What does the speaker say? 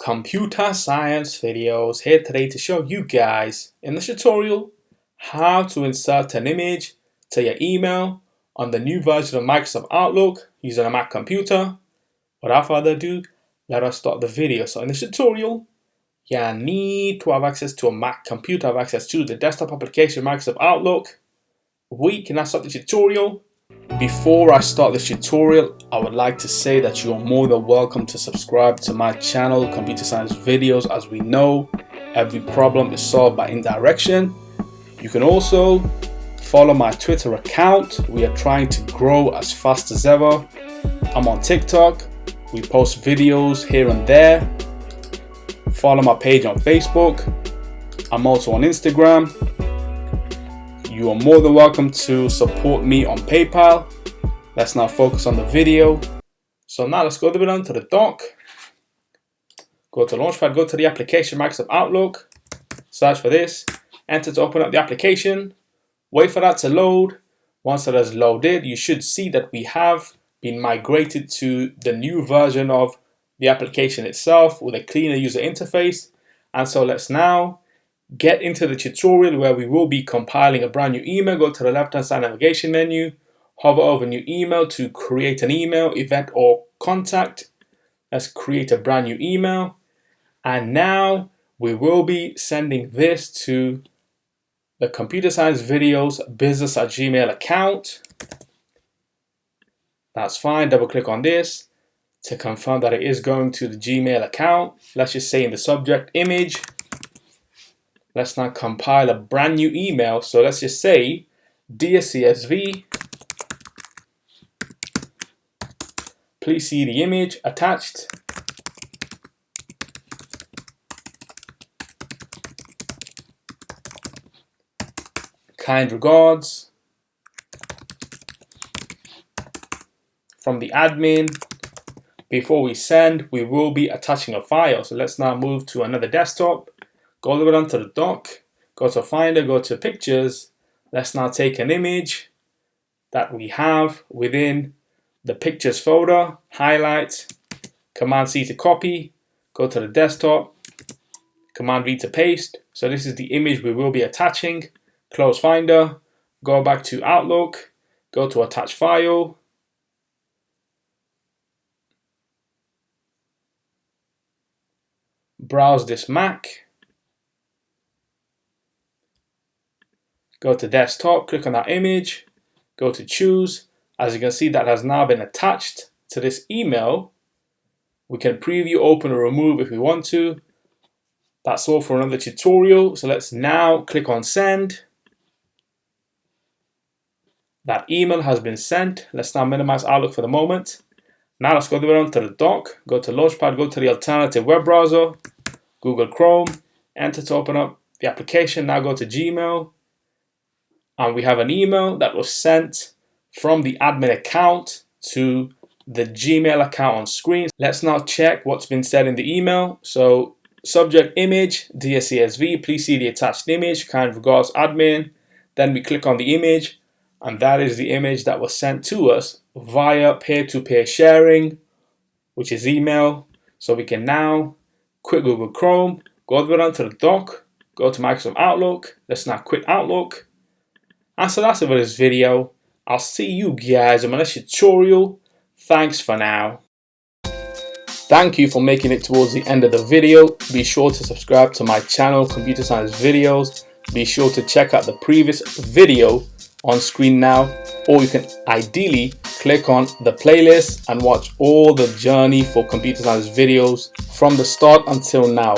Computer Science Videos here today to show you guys in this tutorial how to insert an image to your email on the new version of Microsoft Outlook using a Mac computer. Without further ado, let us start the video. So in this tutorial, you need to have access to a Mac computer, have access to the desktop application Microsoft Outlook. We can now start the tutorial. Before I start this tutorial, I would like to say that you are more than welcome to subscribe to my channel, Computer Science Videos. As we know, every problem is solved by indirection. You can also follow my Twitter account. We are trying to grow as fast as ever. I'm on TikTok. We post videos here and there. Follow my page on Facebook. I'm also on Instagram. You are more than welcome to support me on PayPal. Let's now focus on the video. So now let's go down to the dock. Go to Launchpad, go to the application Microsoft Outlook. Search for this. Enter to open up the application. Wait for that to load. Once it has loaded, you should see that we have been migrated to the new version of the application itself with a cleaner user interface. And so let's now get into the tutorial where we will be compiling a brand new email. Go to the left hand side navigation menu, hover over new email to create an email, event or contact. Let's create a brand new email. And now we will be sending this to the Computer Science Videos business@gmail account. That's fine. Double click on this to confirm that it is going to the Gmail account. Let's just say in the subject image. Let's now compile a brand new email. So let's just say, dear CSV, please see the image attached. Kind regards from the admin. Before we send, we will be attaching a file. So let's now move to another desktop. Go all the way down to the dock, go to Finder, go to Pictures. Let's now take an image that we have within the Pictures folder, highlight, Command C to copy, go to the desktop, Command V to paste. So this is the image we will be attaching. Close Finder, go back to Outlook, go to Attach File. Browse this Mac. Go to desktop, click on that image, go to choose. As you can see, that has now been attached to this email. We can preview, open, or remove if we want to. That's all for another tutorial. So let's now click on send. That email has been sent. Let's now minimize Outlook for the moment. Now let's go down to the dock, go to Launchpad, go to the alternative web browser, Google Chrome, enter to open up the application. Now go to Gmail. And we have an email that was sent from the admin account to the Gmail account on screen. Let's now check what's been said in the email. So subject image, dear CSV, please see the attached image, kind regards admin. Then we click on the image, and that is the image that was sent to us via peer-to-peer sharing, which is email. So we can now quit Google Chrome, go all the way down to the dock, go to Microsoft Outlook. Let's now quit Outlook. And so that's it for this video. I'll see you guys in my next tutorial. Thanks for now. Thank you for making it towards the end of the video. Be sure to subscribe to my channel, Computer Science Videos. Be sure to check out the previous video on screen now, or you can ideally click on the playlist and watch all the journey for Computer Science Videos from the start until now.